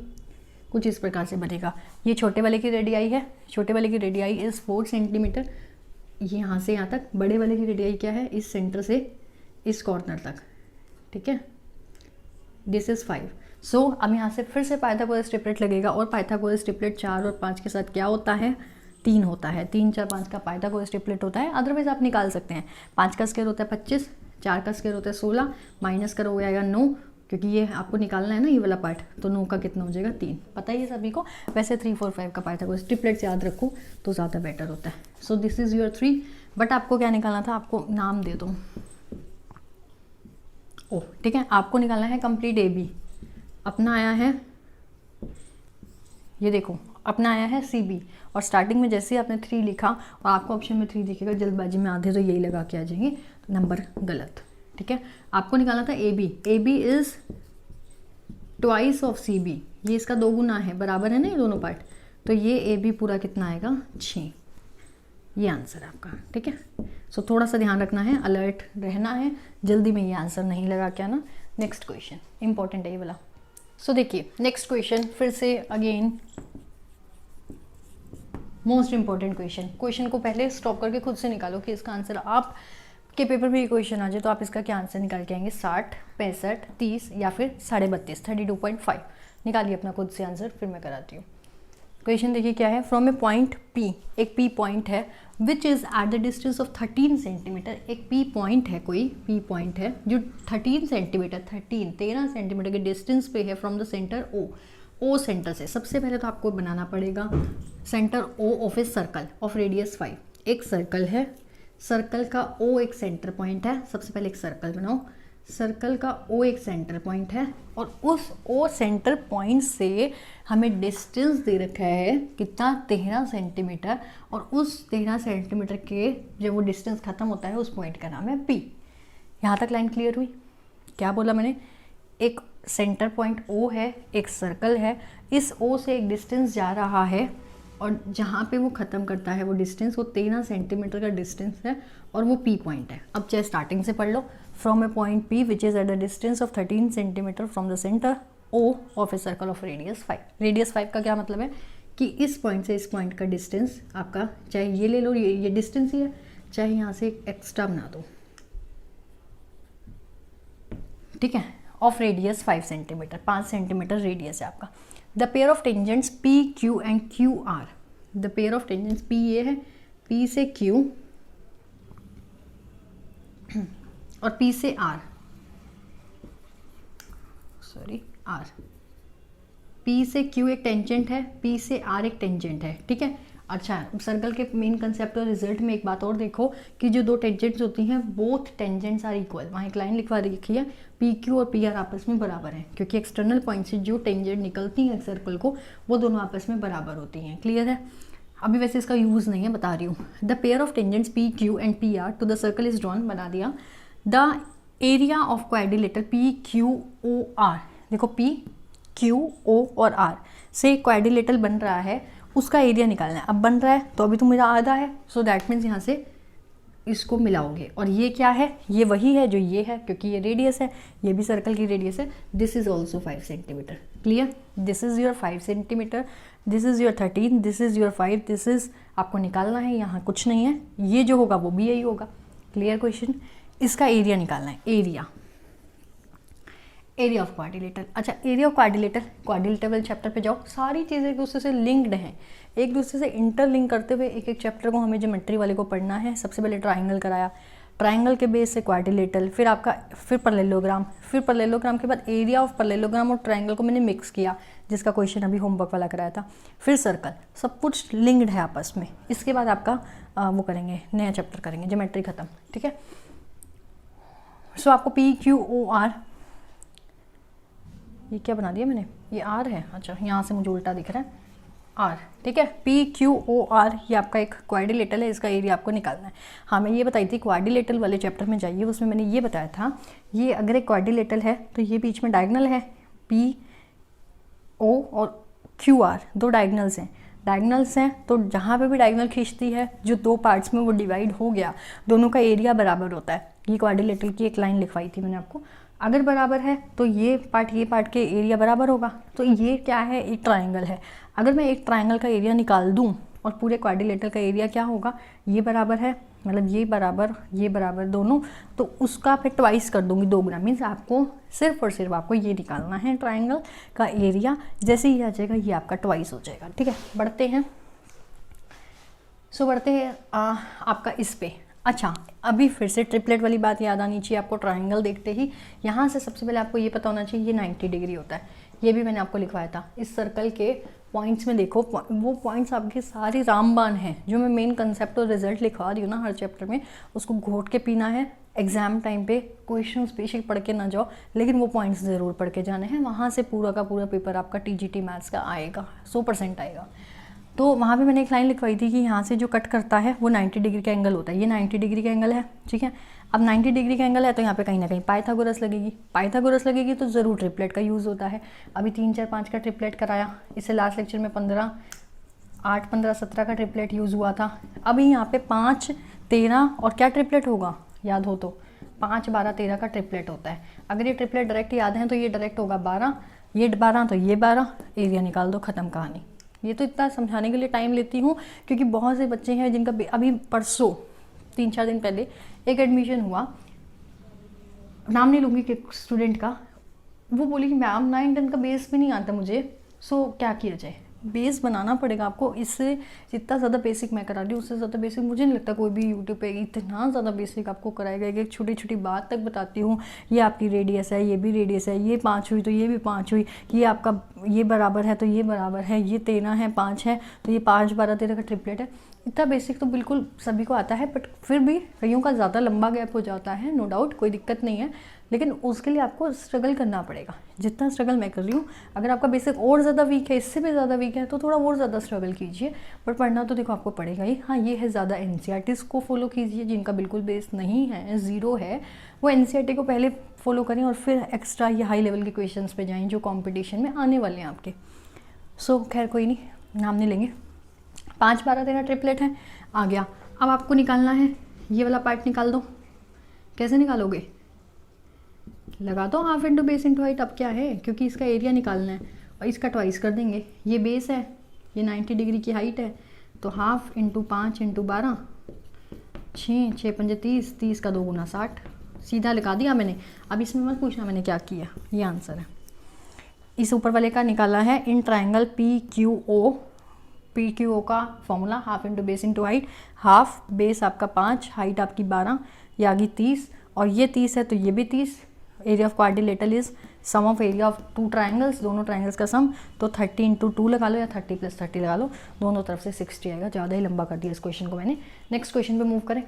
कुछ इस प्रकार से बनेगा। ये छोटे वाले की रेडियाई है, छोटे वाले की रेडियाई इज़ 4 सेंटीमीटर, ये यहाँ से यहाँ तक। बड़े वाले की रेडियाई क्या है, इस सेंटर से इस कॉर्नर तक। ठीक है, दिस इज़ 5। सो अब यहाँ से फिर से पाइथागोरस ट्रिपलेट लगेगा और पाइथागोरस ट्रिपलेट 4 और 5 के साथ क्या होता है, 3 होता है। 3, 4, 5 का पाइथागोरस ट्रिपलेट होता है। अदरवाइज आप निकाल सकते हैं। 5 का स्क्वायर होता है 25, 4 का स्क्वायर होता है 16, माइनस करो हो जाएगा 9, क्योंकि ये आपको निकालना है ना ये वाला पार्ट, तो 9 का कितना हो जाएगा, 3। पता ही है सभी को। वैसे 3, 4, 5 का पाइथागोरस ट्रिपलेट याद रखो तो ज़्यादा बेटर होता है। So this is your 3। But आपको क्या निकालना था, आपको नाम दे दो। ओ ठीक है, आपको निकालना है कंप्लीट AB। अपना आया है, ये देखो अपना आया है CB, और स्टार्टिंग में जैसे ही आपने 3 लिखा और आपको ऑप्शन में 3 दिखेगा, जल्दबाजी में आधे तो यही लगा के आ जाएंगे, नंबर गलत। ठीक है, आपको निकालना था AB। AB is twice of CB, ये इसका 2 गुना है, बराबर है ना ये दोनों पार्ट। तो ये AB पूरा कितना आएगा, 6। ये आंसर है आपका। ठीक है, सो थोड़ा सा ध्यान रखना है, अलर्ट रहना है, जल्दी में ये आंसर नहीं लगा के आना। नेक्स्ट क्वेश्चन इंपॉर्टेंट है ये वाला। सो देखिए नेक्स्ट क्वेश्चन फिर से अगेन मोस्ट इंपॉर्टेंट क्वेश्चन को पहले स्टॉप करके खुद से निकालो कि इसका आंसर, आप के पेपर में ये क्वेश्चन आ जाए तो आप इसका क्या आंसर निकाल के आएंगे, 60, 65, 30 या फिर 32.5, 32.5। निकालिए अपना खुद से आंसर, फिर मैं कराती हूँ। क्वेश्चन देखिए क्या है, फ्रॉम ए पॉइंट P, एक P पॉइंट है विच is at the distance of 13 centimetre. एक P पॉइंट है, कोई P पॉइंट है जो 13 सेंटीमीटर 13 सेंटीमीटर के डिस्टेंस पे है from the centre O centre से। सबसे पहले तो आपको बनाना पड़ेगा centre O of a circle of radius 5। एक सर्कल है, सर्कल का O एक सेंटर पॉइंट है। सबसे पहले एक सर्कल बनाओ, सर्कल का O एक सेंटर पॉइंट है और उस O सेंटर पॉइंट से हमें डिस्टेंस दे रखा है कितना, 13 सेंटीमीटर। और उस 13 सेंटीमीटर के जब वो डिस्टेंस खत्म होता है उस पॉइंट का नाम है P। यहाँ तक लाइन क्लियर हुई? क्या बोला मैंने, एक सेंटर पॉइंट O है, एक सर्कल है, इस O से एक डिस्टेंस जा रहा है और जहाँ पे वो ख़त्म करता है वो डिस्टेंस, वो 13 सेंटीमीटर का डिस्टेंस है और वो P पॉइंट है। अब चाहे स्टार्टिंग से पढ़ लो, from a point P which is at the distance of 13 centimetre from the centre O of a circle of radius 5। Radius 5 का क्या मतलब है कि इस पॉइंट से इस पॉइंट का डिस्टेंस आपका, चाहे ये ले लो, ये डिस्टेंस ही है, चाहे यहाँ से एक एक्स्ट्रा बना दो। ठीक है, of radius 5 centimetre, 5 centimetre radius है आपका। The pair of tangents P, Q and QR। The pair of tangents P ये है, P से Q और P से R, सॉरी R। P से Q एक टेंजेंट है, P से R एक टेंजेंट है। ठीक है, अच्छा सर्कल के मेन कंसेप्ट और रिजल्ट में एक बात और देखो कि जो 2 टेंजेंट्स होती हैं बोथ टेंजेंट्स आर इक्वल। वहाँ एक लाइन लिखवा रखी है, PQ और PR आपस में बराबर हैं, क्योंकि एक्सटर्नल पॉइंट से जो टेंजेंट निकलती हैं सर्कल को वो दोनों आपस में बराबर होती हैं। क्लियर है? अभी वैसे इसका यूज़ नहीं है, बता रही हूँ। The pair of tangents PQ and PR to the circle is drawn, बना दिया। The area of quadrilateral PQOR, देखो PQO और R से क्वाड्रिलेटरल बन रहा है, उसका एरिया निकालना है। अब बन रहा है तो अभी तो मेरा आधा है, सो दैट मीन्स यहाँ से इसको मिलाओगे। और ये क्या है, ये वही है जो ये है, क्योंकि ये रेडियस है, ये भी सर्कल की रेडियस है। This is also 5 centimetre. Clear? This is your 5 centimetre, this is your 13, this is your 5, this is आपको निकालना है। यहाँ कुछ नहीं है, ये जो होगा वो भी यही होगा। Clear question? इसका एरिया निकालना है, एरिया। Area of quadrilateral. अच्छा, एरिया ऑफ क्वाड्रिलेटरल वाले चैप्टर पे जाओ, सारी चीज़ें एक दूसरे से लिंक्ड हैं, एक दूसरे से इंटरलिंक करते हुए एक एक चैप्टर को हमें ज्योमेट्री वाले को पढ़ना है। सबसे पहले ट्राइंगल कराया, ट्राइंगल के बेस से क्वाड्रिलेटरल, फिर आपका फिर पैरेललोग्राम के बाद एरिया ऑफ पैरेललोग्राम और ट्राइंगल को मैंने मिक्स किया, जिसका क्वेश्चन अभी होमवर्क वाला कराया था, फिर सर्कल, सब कुछ लिंक्ड है आपस में। इसके बाद आपका वो करेंगे, नया चैप्टर करेंगे, ज्योमेट्री खत्म, ठीक है। सो आपको PQOR, ये क्या बना दिया मैंने, ये R है, अच्छा यहाँ से मुझे उल्टा दिख रहा है, R, ठीक है। PQOR ये आपका एक क्वाड्रिलेटरल है, इसका एरिया आपको निकालना है। हाँ, मैं ये बताई थी क्वाड्रिलेटरल वाले चैप्टर में जाइए, उसमें मैंने ये बताया था, ये अगर एक क्वाड्रिलेटरल है तो ये बीच में डायगोनल है, PO और QR दो डायगोनल्स हैं, तो जहाँ पे भी डायगोनल खींचती है, जो दो पार्ट्स में वो डिवाइड हो गया, दोनों का एरिया बराबर होता है। ये क्वाड्रिलेटरल की एक लाइन लिखवाई थी मैंने आपको, अगर बराबर है तो ये पार्ट के एरिया बराबर होगा। तो ये क्या है, एक ट्राइंगल है, अगर मैं एक ट्राइंगल का एरिया निकाल दूं और पूरे क्वाड्रिलेटरल का एरिया क्या होगा, ये बराबर है, मतलब ये बराबर दोनों, तो उसका फिर ट्वाइस कर दूंगी, 2 गुना, मीन्स आपको सिर्फ और सिर्फ आपको ये निकालना है ट्राइंगल का एरिया। जैसे ही आ जाएगा ये आपका ट्वाइस हो जाएगा, ठीक है। बढ़ते हैं आपका इस पे। अच्छा, अभी फिर से ट्रिपलेट वाली बात याद आनी चाहिए आपको, ट्राइंगल देखते ही यहाँ से सबसे पहले आपको ये पता होना चाहिए ये 90 डिग्री होता है, ये भी मैंने आपको लिखवाया था। इस सर्कल के पॉइंट्स में देखो, वो पॉइंट्स आपके सारे रामबाण हैं, जो मैं मेन कंसेप्ट और रिजल्ट लिखवा रही हूँ ना हर चैप्टर में, उसको घोट के पीना है। एग्जाम टाइम पे क्वेश्चन बेसिक पढ़ के ना जाओ, लेकिन वो पॉइंट्स ज़रूर पढ़ के जाने हैं, वहाँ से पूरा का पूरा पेपर आपका TGT मैथ्स का आएगा, 100% आएगा। तो वहाँ पे मैंने एक लाइन लिखवाई थी कि यहाँ से जो कट करता है वो 90 डिग्री का एंगल होता है, ये 90 डिग्री का एंगल है, ठीक है। अब 90 डिग्री का एंगल है तो यहाँ पे कहीं ना कहीं पाइथागोरस लगेगी, तो ज़रूर ट्रिपलेट का यूज़ होता है। अभी 3, 4, 5 का ट्रिपलेट कराया, इससे लास्ट लेक्चर में 8, 15, 17 का ट्रिपलेट यूज़ हुआ था। अभी यहाँ पे 5, 13 और क्या ट्रिपलेट होगा याद हो तो 5, 12, 13 का ट्रिपलेट होता है। अगर ये ट्रिपलेट डायरेक्ट याद है तो ये डायरेक्ट होगा 12, ये 12 तो ये 12, एरिया निकाल दो, ख़त्म कहानी। ये तो इतना समझाने के लिए टाइम लेती हूँ क्योंकि बहुत से बच्चे हैं जिनका अभी परसों 3-4 दिन पहले एक एडमिशन हुआ, नाम नहीं लूँगी कि स्टूडेंट का, वो बोली कि मैम 9, 10 का बेस भी नहीं आता मुझे, सो क्या किया जाए। बेस बनाना पड़ेगा आपको, इससे जितना ज़्यादा बेसिक मैं करा रही हूँ उससे ज़्यादा बेसिक मुझे नहीं लगता कोई भी यूट्यूब पे इतना ज़्यादा बेसिक आपको कराएगा। एक छोटी छोटी बात तक बताती हूँ, ये आपकी रेडियस है, ये भी रेडियस है, ये 5 हुई तो ये भी 5 हुई, ये आपका ये बराबर है तो ये बराबर है, ये 13 है, 5 है तो ये 5, 12, 13 का ट्रिपलेट है। इतना बेसिक तो बिल्कुल सभी को आता है, बट फिर भी कईयों का ज़्यादा लंबा गैप हो जाता है, नो डाउट, कोई दिक्कत नहीं है, लेकिन उसके लिए आपको स्ट्रगल करना पड़ेगा, जितना स्ट्रगल मैं कर रही हूँ। अगर आपका बेसिक और ज़्यादा वीक है, इससे भी ज़्यादा वीक है, तो थोड़ा और ज़्यादा स्ट्रगल कीजिए, बट पढ़ना तो देखो आपको पड़ेगा ही। हाँ, ये है ज़्यादा NCERTs को फॉलो कीजिए, जिनका बिल्कुल बेस नहीं है, ज़ीरो है, वो NCERT को पहले फॉलो करें और फिर एक्स्ट्रा या हाई लेवल के क्वेश्चन पे जाएँ जो कॉम्पिटिशन में आने वाले हैं आपके। सो खैर कोई नहीं, नाम नहीं लेंगे। 5, 12, 13 ट्रिपलेट है, आ गया। अब आपको निकालना है, ये वाला पार्ट निकाल दो। कैसे निकालोगे, लगा दो half into base into height. अब क्या है, क्योंकि इसका एरिया निकालना है और इसका ट्वाइस कर देंगे। ये बेस है, ये 90 डिग्री की हाइट है, तो हाफ इंटू 5 इंटू 12, 6, 6 पंजे 30, 30 का 2 गुना 60, सीधा लिखा दिया मैंने। अब इसमें मत पूछना मैंने क्या किया, ये आंसर है। इस ऊपर वाले का निकाला है इन ट्राइंगल PQO का formula half into base into height. Half base आपका 5, हाइट आपकी 12, ये आ गई 30, और ये 30 है तो ये भी 30। Area of quadrilateral is sum of area of 2 triangles, दोनों ट्राइंगल्स का सम, तो 30 इंटू 2 लगा लो या 30 + 30 लगा लो, दोनों तरफ से 60 आएगा। ज़्यादा ही लंबा कर दिया इस क्वेश्चन को मैंने। नेक्स्ट क्वेश्चन पे मूव करें।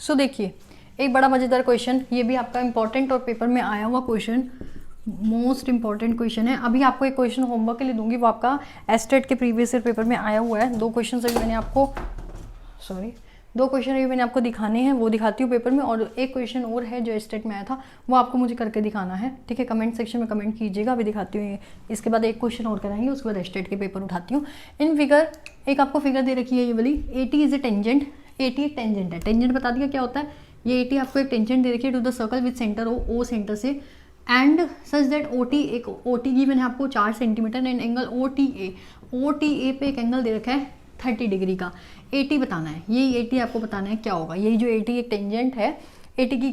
सो देखिए, एक बड़ा मज़ेदार क्वेश्चन, ये भी आपका इंपॉर्टेंट और पेपर में आया हुआ क्वेश्चन, मोस्ट इंपॉर्टेंट क्वेश्चन है। अभी आपको एक क्वेश्चन होमवर्क के लिए दूंगी, वो आपका एस्टेट के प्रीवियस ईयर पेपर में आया हुआ है। 2 क्वेश्चन अभी मैंने आपको 2 क्वेश्चन अभी मैंने आपको दिखाने हैं, वो दिखाती हूँ पेपर में, और एक क्वेश्चन और है जो स्टेट में आया था, वो आपको मुझे करके दिखाना है, ठीक है। कमेंट सेक्शन में कमेंट कीजिएगा, अभी दिखाती हूँ। इसके बाद एक क्वेश्चन और कराएंगे, उसके बाद स्टेट के पेपर उठाती हूँ। इन फिगर, एक आपको फिगर दे रखी है ये वाली, 80 इज ए टेंजेंट। 80 एक टेंजेंट है, टेंजेंट बता दिया क्या होता है। ये 80 आपको एक टेंजेंट दे रखी है to the circle with centre O centre से, and such that OT given है आपको 4 सेंटीमीटर, एंड एंगल OTA पे एक एंगल दे रखा है 30 डिग्री का। 80 बताना है, यही 80 आपको बताना है क्या होगा। यही जो 80 एक टेंजेंट है, 80 की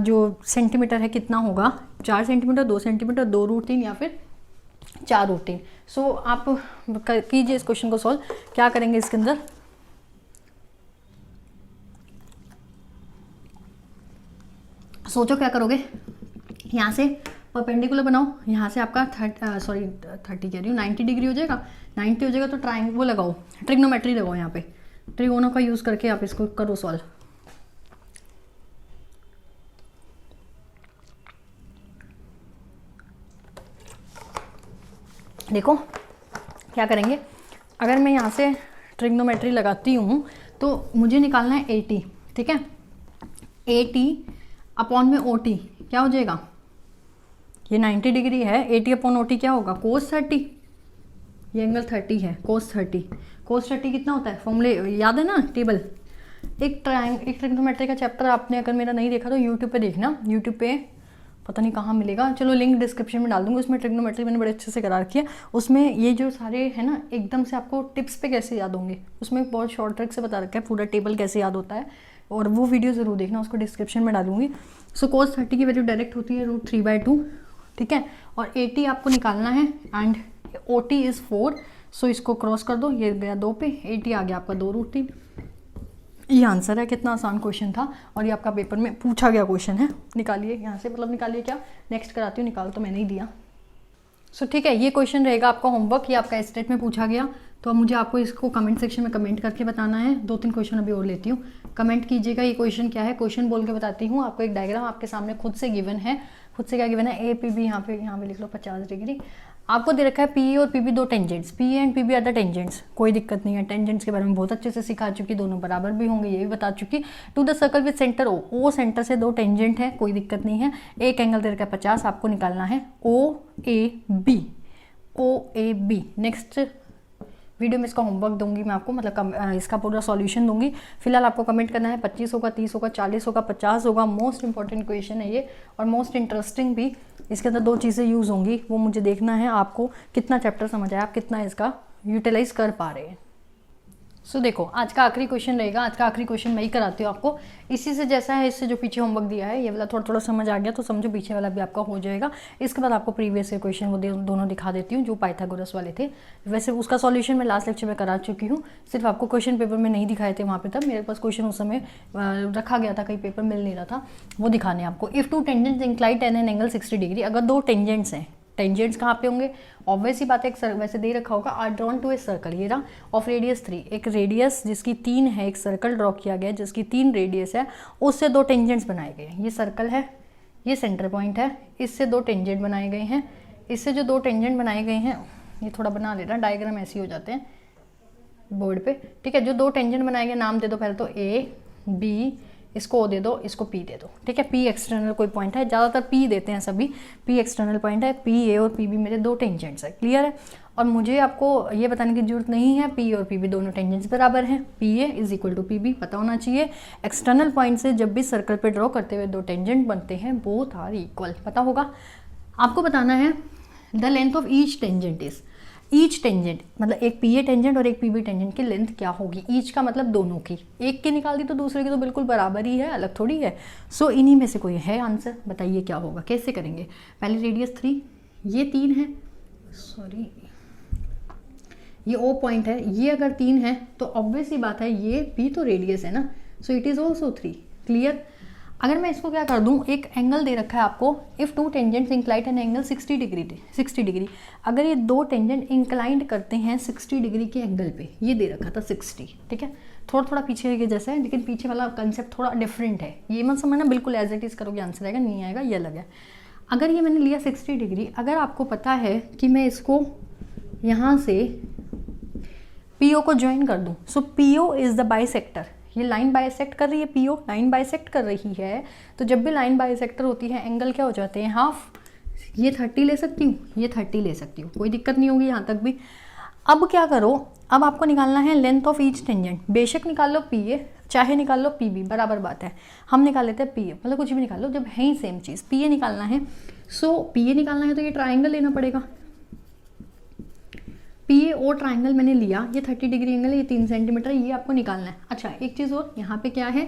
जो सेंटीमीटर है कितना होगा, 4 सेंटीमीटर, 2 सेंटीमीटर, 2√3 या फिर 4√3। सो आप कीजिए इस क्वेश्चन को सॉल्व। क्या करेंगे इसके अंदर, सोचो क्या करोगे। यहाँ से परपेंडिकुलर बनाओ, यहाँ से आपका 30 कह रही हूँ 90 डिग्री हो जाएगा। 90 हो जाएगा तो ट्राइंगल वो लगाओ, ट्रिग्नोमेट्री लगाओ, यहाँ पे ट्रिगोनों का यूज़ करके आप इसको करो सॉल्व। देखो क्या करेंगे, अगर मैं यहाँ से ट्रिग्नोमेट्री लगाती हूँ तो मुझे निकालना है 80, ठीक है। 80 अपॉन में OT क्या हो जाएगा, ये 90 डिग्री है, 80 अपॉन OT क्या होगा, cos 30। ये एंगल 30 है, cos 30। cos 30 कितना होता है, फॉर्मूले याद है ना, टेबल। एक ट्रिग्नोमेट्री का चैप्टर आपने अगर मेरा नहीं देखा तो यूट्यूब पे देखना, यूट्यूब पे पता नहीं कहाँ मिलेगा, चलो लिंक डिस्क्रिप्शन में डाल दूँगी। उसमें ट्रिग्नोमेट्री मैंने बड़े अच्छे से करा रखी है। उसमें ये जो सारे है ना एकदम से आपको टिप्स पे कैसे याद होंगे, उसमें बहुत शॉर्ट ट्रिक से बता रखा है पूरा टेबल कैसे याद होता है, और वो वीडियो ज़रूर देखना, उसको डिस्क्रिप्शन में डालूंगी। सो cos 30 की वैल्यू डायरेक्ट होती है √3/2, ठीक है। और 80 आपको निकालना है एंड OT इज़ 4। सो इसको क्रॉस कर दो, ये गया 2 पे, 80 आ गया आपका 2√3। ये आंसर है। कितना आसान क्वेश्चन था और ये आपका पेपर में पूछा गया क्वेश्चन है। निकालिए यहाँ से, मतलब निकालिए क्या, नेक्स्ट कराती हूँ, निकाल तो मैंने ही दिया। सो ठीक है, ये क्वेश्चन रहेगा आपका होमवर्क, ये आपका स्टेट में पूछा गया। तो अब मुझे आपको इसको कमेंट सेक्शन में कमेंट करके बताना है। 2-3 क्वेश्चन अभी और लेती हूँ, कमेंट कीजिएगा ये क्वेश्चन क्या है। क्वेश्चन बोल के बताती हूँ आपको। एक डायग्राम आपके सामने खुद से गिवन है, खुद से क्या गिवन है, APB यहाँ पे लिख लो 50 डिग्री। आपको दे रखा है PE और PB 2 tangents, PE and PB are the tangents, कोई दिक्कत नहीं है। टेंजेंट्स के बारे में बहुत अच्छे से सिखा चुकी, दोनों बराबर भी होंगे ये भी बता चुकी। To the circle with centre O centre से 2 टेंजेंट है, कोई दिक्कत नहीं है। एक एंगल दे रखा है 50, आपको निकालना है OAB। नेक्स्ट वीडियो में इसका होमवर्क दूंगी मैं आपको, मतलब इसका पूरा सॉल्यूशन दूंगी। फिलहाल आपको कमेंट करना है 25 होगा, 30 होगा, 40 होगा, 50 होगा। मोस्ट इंपॉर्टेंट क्वेश्चन है ये और मोस्ट इंटरेस्टिंग भी। इसके अंदर 2 चीज़ें यूज़ होंगी, वो मुझे देखना है आपको कितना चैप्टर समझ आया, आप कितना इसका यूटिलाइज कर पा रहे हैं। सो देखो आज का आखिरी क्वेश्चन रहेगा, आज का आखिरी क्वेश्चन मैं ही कराती हूँ आपको। इसी से जैसा है, इससे जो पीछे होमवर्क दिया है ये वाला थोड़ा थोड़ा समझ आ गया तो समझो पीछे वाला भी आपका हो जाएगा। इसके बाद आपको प्रीवियस ईयर क्वेश्चन वो दोनों दिखा देती हूँ जो पाइथागोरस वाले थे। वैसे उसका सॉल्यूशन मैं लास्ट लेक्चर में करा चुकी हूँ, सिर्फ आपको क्वेश्चन पेपर में नहीं दिखाए थे वहाँ पे। तब मेरे पास क्वेश्चन उस समय रखा गया था, कहीं पेपर मिल नहीं रहा था, वो दिखाने आपको। If 2 tangents inclined at an angle 60 degree, अगर 2 टेंजेंट्स हैं, टेंजेंट्स कहाँ पे होंगे, ऑब्वियस ही बात है, एक वैसे दे रखा होगा are drawn to a circle, ये रहा, ऑफ रेडियस 3, एक रेडियस जिसकी 3 है, एक सर्कल ड्रॉ किया गया जिसकी 3 रेडियस है, उससे 2 टेंजेंट्स बनाए गए हैं। ये सर्कल है, ये सेंटर पॉइंट है, इससे 2 टेंजेंट बनाए गए हैं। इससे जो 2 टेंजेंट बनाए गए हैं, ये थोड़ा बना लेना, डायग्राम ऐसे हो जाते हैं बोर्ड पे, ठीक है। जो 2 टेंजेंट बनाए गए, नाम दे दो पहले तो A B, इसको O दे दो, इसको P दे दो, ठीक है। P एक्सटर्नल कोई पॉइंट है, ज़्यादातर P देते हैं सभी, P एक्सटर्नल पॉइंट है। PA और PB मेरे 2 टेंजेंट्स है, क्लियर है। और मुझे आपको ये बताने की जरूरत नहीं है P और PB दोनों टेंजेंट्स बराबर हैं, PA is equal to PB पता होना चाहिए। एक्सटर्नल पॉइंट से जब भी सर्कल पे ड्रॉ करते हुए 2 टेंजेंट बनते हैं, बोथ आर इक्वल, पता होगा। आपको बताना है the length of each tangent is, each tangent मतलब एक PA टेंजेंट और एक PB टेंजेंट की लेंथ क्या होगी। ईच का मतलब दोनों की, एक की निकाल दी तो दूसरे की तो बिल्कुल बराबर ही है, अलग थोड़ी है। सो इन्हीं में से कोई है आंसर, बताइए क्या होगा, कैसे करेंगे। पहले रेडियस 3, ये 3 है, सॉरी ये O पॉइंट है, ये अगर 3 है तो ऑब्वियस ही बात है ये भी तो रेडियस है ना, so it is also 3, clear. अगर मैं इसको क्या कर दूं, एक एंगल दे रखा है आपको, if 2 tangents inclined an angle 60 degree, अगर ये 2 टेंजेंट इंक्लाइंड करते हैं 60 डिग्री के एंगल पे, ये दे रखा था 60, ठीक है। थोड़ा पीछे के जैसा है, लेकिन पीछे वाला कंसेप्ट थोड़ा डिफरेंट है, ये मत समझना बिल्कुल एज इट इज़ करोगे आंसर आएगा, नहीं आएगा, ये अलग है। अगर ये मैंने लिया 60 डिग्री, अगर आपको पता है कि मैं इसको यहाँ से PO को ज्वाइन कर दूँ, सो PO इज़ द बाइसेक्टर, ये लाइन बाइसेक्ट कर रही है, PO लाइन बाइसेक्ट कर रही है। तो जब भी लाइन बाइसेक्टर होती है एंगल क्या हो जाते हैं, हाफ। ये 30 ले सकती हूँ, ये 30 ले सकती हूँ, कोई दिक्कत नहीं होगी यहाँ तक भी। अब क्या करो, अब आपको निकालना है लेंथ ऑफ ईच टेंजेंट, बेशक निकाल लो PA चाहे निकाल लो PB, बराबर बात है। हम निकाल लेते हैं PA, मतलब कुछ भी निकाल लो जब है ही सेम चीज़। PA निकालना है, सो PA निकालना है तो ये ट्राइंगल लेना पड़ेगा। PA और ट्राइंगल मैंने लिया, ये 30 डिग्री एंगल है, ये 3 सेंटीमीटर, ये आपको निकालना है। अच्छा एक चीज़ और, यहाँ पे क्या है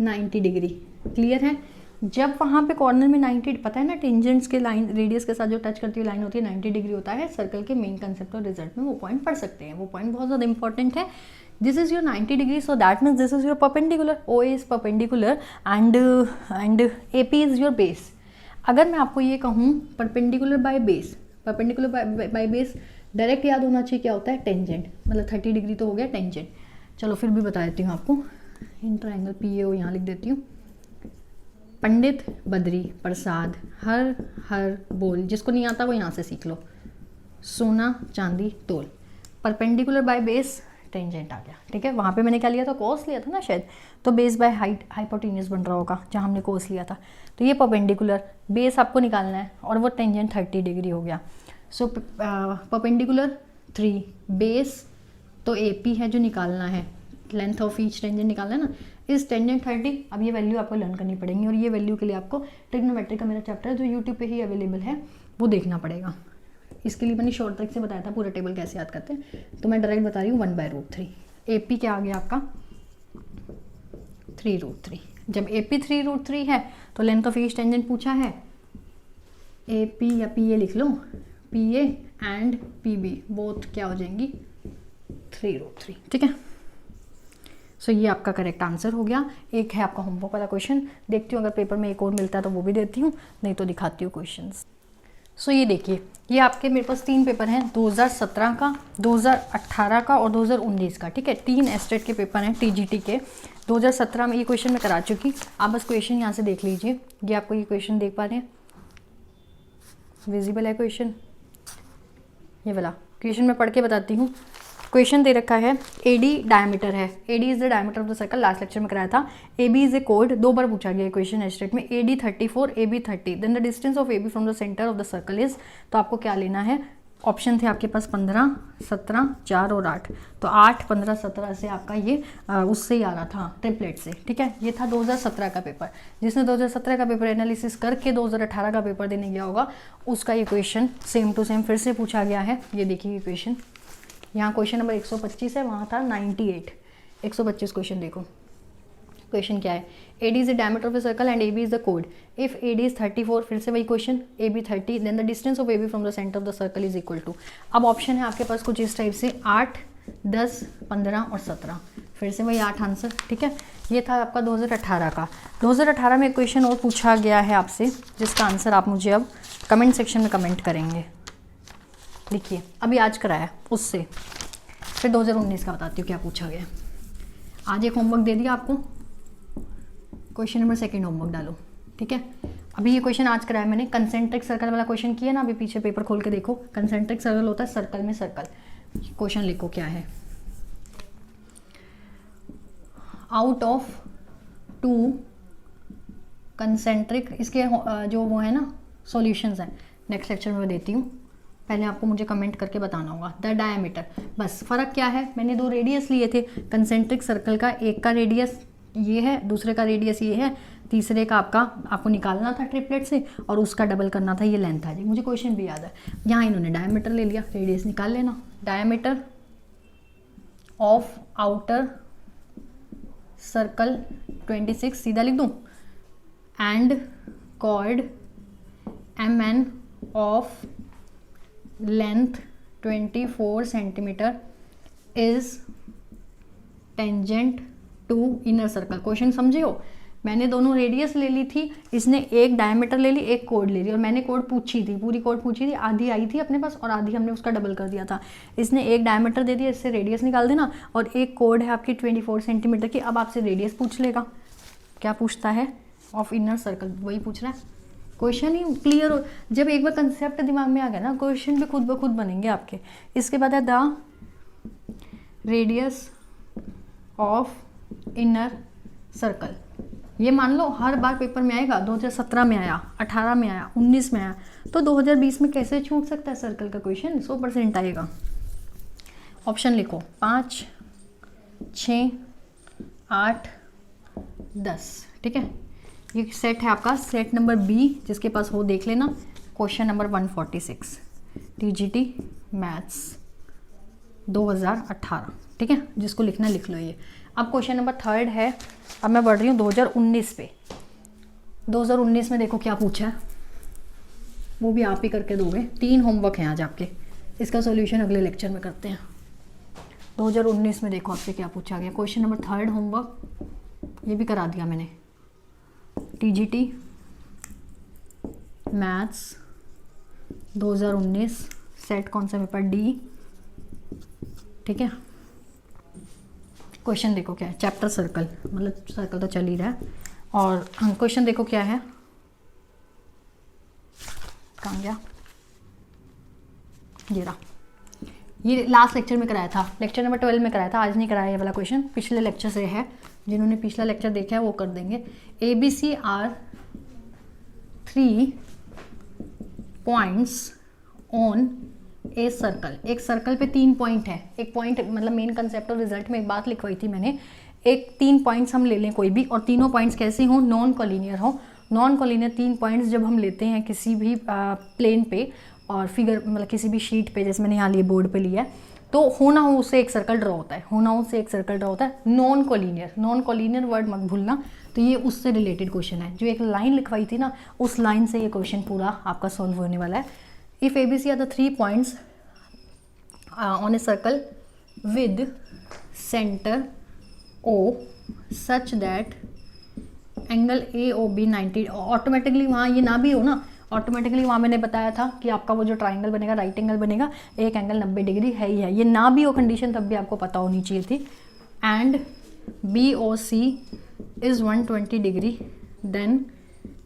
90 डिग्री, क्लियर है। जब वहाँ पे कॉर्नर में 90, पता है ना टेंजेंट्स के लाइन रेडियस के साथ जो टच करती हुई लाइन होती है 90 डिग्री होता है, सर्कल के मेन कंसेप्ट और रिजल्ट में वो पॉइंट पढ़ सकते हैं, वो पॉइंट बहुत ज़्यादा इंपॉर्टेंट है। This is your 90 degree, so that means this is your perpendicular, O is perpendicular and A P is your base. अगर मैं आपको ये कहूँ perpendicular by base, perpendicular by base direct याद होना चाहिए क्या होता है, टेंजेंट, मतलब 30 डिग्री तो हो गया टेंजेंट। चलो फिर भी बता देती हूँ आपको, इन ट्राइंगल पी ए ओ यहाँ लिख देती हूँ। पंडित, बद्री, प्रसाद, हर हर बोल, जिसको नहीं आता वो यहाँ से सीख लो। सोना, चांदी, तोल, परपेंडिकुलर बाय बेस टेंजेंट आ गया, ठीक है। वहाँ पे मैंने क्या लिया था, कोस लिया था ना शायद, तो बेस बाय हाइट हाइपोटेन्यूज बन रहा होगा जहाँ हमने कोस लिया था। तो ये परपेंडिकुलर बेस आपको निकालना है और वो टेंजेंट 30 डिग्री हो गया। सो परपेंडिकुलर 3, बेस तो ए पी है जो निकालना है, लेंथ ऑफ ईच टेंजेंट निकालना है ना, इस टेंजेंट 30। अब ये वैल्यू आपको लर्न करनी पड़ेगी और ये वैल्यू के लिए आपको ट्रिग्नोमेट्री का मेरा चैप्टर है जो यूट्यूब पे ही अवेलेबल है वो देखना पड़ेगा। इसके लिए मैंने शॉर्ट ट्रिक से बताया था पूरा टेबल कैसे याद करते हैं, तो मैं डायरेक्ट बता रही हूँ 1/√3। ए पी क्या आ गया आपका 3√3। जब ए पी 3√3 है तो लेंथ ऑफ ईच टेंजेंट पूछा है, ए पी या पी ए लिख लो, P A and P B both क्या हो जाएंगी 3√3, ठीक है। सो ये आपका करेक्ट आंसर हो गया। एक है आपका होमवर्क वाला क्वेश्चन, देखती हूँ अगर पेपर में एक और मिलता है तो वो भी देती हूँ, नहीं तो दिखाती हूँ क्वेश्चंस। सो ये देखिए, ये आपके मेरे पास 3 पेपर हैं, 2017 का, 2018 का और 2019 का, ठीक है। 3 एस्टेट के पेपर हैं टीजीटी के। 2017 में ये क्वेश्चन मैं करा चुकी, आप बस क्वेश्चन यहाँ से देख लीजिए। ये आपको ये क्वेश्चन देख पा रहे हैं, विजिबल है क्वेश्चन, ये वाला क्वेश्चन मैं पढ़ के बताती हूँ। क्वेश्चन दे रखा है, एडी डायमीटर है, AD is the diameter of the circle, last lecture में कराया था। एबी इज ए कोड, 2 बार पूछा गया क्वेश्चन एस्टेट में। AD 34, AB 30, then the distance of AB from the centre of the circle is, तो आपको क्या लेना है, ऑप्शन थे आपके पास 15, 17, 4 और 8, तो 8, 15, 17 से आपका ये उससे ही आ रहा था ट्रिपलेट से, ठीक है। ये था 2017 का पेपर। जिसने 2017 का पेपर एनालिसिस करके 2018 का पेपर देने गया होगा उसका ये क्वेश्चन सेम टू सेम फिर से पूछा गया है। ये देखिए क्वेश्चन, यहाँ क्वेश्चन नंबर 125 है, वहाँ था 98, 125 क्वेश्चन देखो। क्वेश्चन क्या है, AD is the diameter of the circle and AB is the कोड। इफ AD इज 34, फिर से वही question, AB 30, then the distance of AB from the centre of the circle is equal to. अब option है आपके पास कुछ इस type से 8, 10, 15 और 17, फिर से वही 8 आंसर, ठीक है। ये था आपका 2018 का। 2018 में एक क्वेश्चन और पूछा गया है आपसे, जिसका आंसर आप मुझे अब कमेंट सेक्शन में कमेंट करेंगे। देखिए अभी आज कराया उससे, फिर 2019 का बताती हूँ क्या पूछा गया। आज एक होमवर्क दे दिया आपको, क्वेश्चन नंबर 2 होमवर्क डालो, ठीक है। अभी ये क्वेश्चन आज कराया मैंने, कंसेंट्रिक सर्कल वाला क्वेश्चन किया ना, अभी पीछे पेपर खोल के देखो। कंसेंट्रिक सर्कल होता है सर्कल में सर्कल। क्वेश्चन लिखो क्या है, आउट ऑफ 2 कंसेंट्रिक, इसके जो वो है ना सॉल्यूशंस हैं, नेक्स्ट लेक्चर में मैं देती हूँ, पहले आपको मुझे कमेंट करके बताना होगा। द डायमीटर, बस फ़र्क क्या है, मैंने 2 रेडियस लिए थे कंसेंट्रिक सर्कल का, एक का रेडियस ये है, दूसरे का रेडियस ये है, तीसरे का आपको निकालना था ट्रिपलेट से और उसका डबल करना था, ये लेंथ आ जाएगी। मुझे क्वेश्चन भी याद है, यहाँ इन्होंने डायमीटर ले लिया, रेडियस निकाल लेना। डायमीटर ऑफ आउटर सर्कल 26, सीधा लिख दूँ, and chord MN of length 24 centimetre is tangent to inner circle. Question समझे हो, मैंने दोनों रेडियस ले ली थी, इसने एक डायमीटर ले ली, एक कोड ले ली, और मैंने कोड पूछी थी, पूरी कोड पूछी थी, आधी आई थी अपने पास और आधी हमने उसका डबल कर दिया था। इसने एक डायमीटर दे दिया, इससे रेडियस निकाल देना, और एक कोड है आपकी 24 सेंटीमीटर की। अब आपसे रेडियस पूछ लेगा, क्या पूछता है, ऑफ इनर सर्कल, वही पूछ रहा है। क्वेश्चन ही क्लियर हो, जब एक बार कंसेप्ट दिमाग में आ गया ना, क्वेश्चन भी खुद ब खुद बनेंगे आपके। इसके बाद है the radius of inner circle. ये मान लो हर बार पेपर में आएगा, 2017 में आया, 18 में आया, 19 में आया, तो 2020 में कैसे छूट सकता है सर्कल का क्वेश्चन, 100% आएगा। ऑप्शन लिखो 5, 6, 8, 10, ठीक है। ये सेट है आपका सेट नंबर बी, जिसके पास हो देख लेना। क्वेश्चन नंबर 146 टीजीटी मैथ्स 2018, ठीक है। जिसको लिखना लिख लो ये। अब क्वेश्चन नंबर 3 है, अब मैं बढ़ रही हूँ 2019 पे। 2019 में देखो क्या पूछा है, वो भी आप ही करके दोगे। 3 होमवर्क हैं आज आपके, इसका सॉल्यूशन अगले लेक्चर में करते हैं। 2019 में देखो आपसे क्या पूछा गया। क्वेश्चन नंबर 3 होमवर्क, ये भी करा दिया मैंने। टीजीटी मैथ्स 2019 सेट कौन सा पेपर, डी। ठीक है, क्वेश्चन देखो क्या है, चैप्टर सर्कल, मतलब सर्कल तो चल ही रहा है। और क्वेश्चन देखो क्या है, कहाँ गया, ये रहा। ये लास्ट लेक्चर में कराया था, लेक्चर नंबर 12 में कराया था, आज नहीं कराया ये वाला क्वेश्चन, पिछले लेक्चर से है। जिन्होंने पिछला लेक्चर देखा है वो कर देंगे। ABC are 3 points on a circle. एक सर्कल पे 3 पॉइंट है। एक पॉइंट मतलब मेन कंसेप्ट और रिजल्ट में एक बात लिखवाई थी मैंने, एक 3 पॉइंट्स हम ले लें कोई भी, और तीनों पॉइंट्स कैसे हों, नॉन कॉलिनियर हो। नॉन कॉलिनियर 3 पॉइंट्स जब हम लेते हैं किसी भी प्लेन पे और फिगर मतलब किसी भी शीट पे, जैसे मैंने यहाँ लिए बोर्ड पे लिया है, तो होना हो उससे एक सर्कल ड्रॉ होता है, होना हो उससे एक सर्कल ड्रॉ होता है। Non collinear, non collinear word मत भूलना। तो ये उससे रिलेटेड क्वेश्चन है, जो एक लाइन लिखवाई थी ना, उस लाइन से ये क्वेश्चन पूरा आपका सॉल्व होने वाला है। If ABC are the 3 points on a circle with centre O such that angle AOB 90, automatically वहाँ ये ना भी हो ना, ऑटोमेटिकली वहाँ मैंने बताया था कि आपका वो जो ट्राइंगल बनेगा, राइट एंगल बनेगा, एक एंगल 90 डिग्री है ही है। ये ना भी हो कंडीशन तब भी आपको पता होनी चाहिए थी। And BOC is 120 degree, then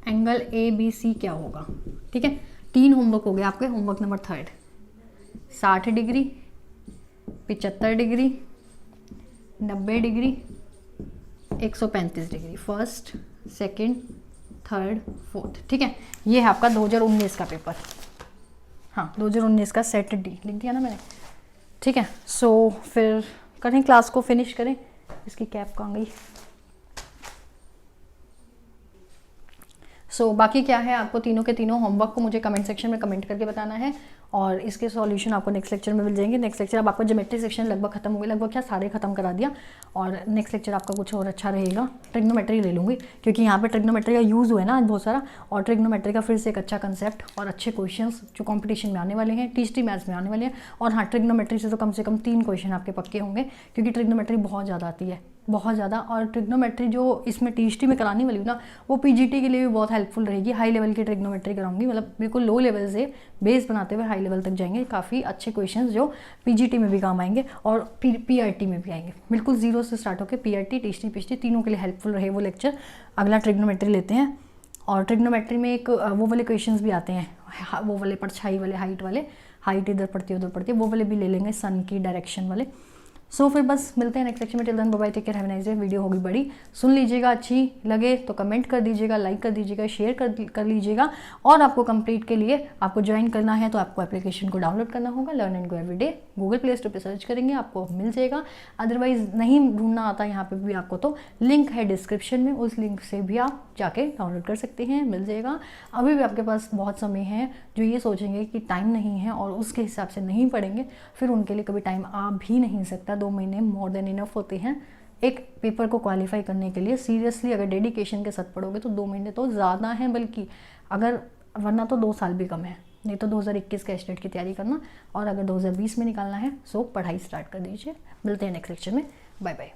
angle ABC क्या होगा। ठीक है, 3 होमवर्क हो गए आपके। Homework number 3, 60 degree, 75 degree, 90 degree, 135 degree, first, second, third, fourth. ठीक है, ये है आपका 2019 का पेपर। हाँ, 2019 का सेट डी लिख दिया ना मैंने। ठीक है, सो फिर करें क्लास को फिनिश करें। इसकी कैप कहाँ गई। सो बाकी क्या है, आपको तीनों के तीनों होमवर्क को मुझे कमेंट सेक्शन में कमेंट करके बताना है, और इसके सॉल्यूशन आपको नेक्स्ट लेक्चर में मिल जाएंगे। नेक्स्ट लेक्चर अब आपका ज्योमेट्री सेक्शन लगभग खत्म हो गया, लगभग क्या सारे खत्म करा दिया, और नेक्स्ट लेक्चर आपका कुछ और अच्छा रहेगा। ट्रिग्नोमेट्री ले लूँगी, क्योंकि यहाँ पे ट्रिग्नोमेट्री का यूज़ हुआ है ना आज बहुत सारा, और ट्रिग्नोमेट्री का फिर से एक अच्छा कंसेप्ट और अच्छे क्वेश्चंस जो कंपटीशन में आने वाले हैं, टीजीटी मैथ्स में आने वाले हैं। और हाँ, ट्रिग्नोमेट्री से कम 3 क्वेश्चन आपके पक्के होंगे, क्योंकि ट्रिग्नोमेट्री बहुत ज़्यादा आती है, बहुत ज़्यादा। और ट्रिग्नोमेट्री जो इसमें टीजीटी में कराने वाली हूँ ना, वो पीजीटी के लिए भी बहुत हेल्पफुल रहेगी। हाई लेवल की ट्रिग्नोमेट्री कराऊंगी, मतलब बिल्कुल लो लेवल से बेस बनाते हुए हाई लेवल तक जाएंगे। काफ़ी अच्छे क्वेश्चंस जो पीजीटी में भी काम आएंगे और पीआरटी में भी आएंगे। बिल्कुल जीरो से स्टार्ट होकर पीआरटी, टीजीटी, पीजीटी तीनों के लिए हेल्पफुल रहे वो लेक्चर। अगला ट्रिग्नोमेट्री लेते हैं, और ट्रिग्नोमेट्री में एक वो वाले क्वेश्चंस भी आते हैं, वो वाले परछाई वाले, हाइट वाले, हाइट इधर पड़ती है उधर पड़ती है, वो वाले भी ले लेंगे, सन की डायरेक्शन वाले। सो फिर बस मिलते हैं नेक्स्ट लेक्चर में। Till then bye bye, take care, have a nice day. Video होगी बड़ी, सुन लीजिएगा, अच्छी लगे तो कमेंट कर दीजिएगा, लाइक कर दीजिएगा, शेयर कर लीजिएगा। और आपको कंप्लीट के लिए आपको ज्वाइन करना है तो आपको एप्लीकेशन को डाउनलोड करना होगा, learn and go everyday. Google play store पे सर्च करेंगे, आपको मिल जाएगा। अदरवाइज नहीं ढूंढना आता यहाँ पे भी आपको, तो लिंक है डिस्क्रिप्शन में, उस लिंक से भी आप जाके डाउनलोड कर सकते हैं, मिल जाएगा। अभी भी आपके पास बहुत समय है, जो ये सोचेंगे कि टाइम नहीं है और उसके हिसाब से नहीं पढ़ेंगे, फिर उनके लिए कभी टाइम आ भी नहीं सकता। 2 महीने मोर देन इनफ होते हैं एक पेपर को क्वालिफाई करने के लिए। सीरियसली अगर डेडिकेशन के साथ पढ़ोगे तो 2 महीने तो ज़्यादा हैं, बल्कि अगर वरना तो 2 साल भी कम है। नहीं तो 2021 का स्टेट की तैयारी करना, और अगर 2020 में निकालना है सो पढ़ाई स्टार्ट कर दीजिए। मिलते हैं नेक्स्ट लेक्चर में, बाय बाय।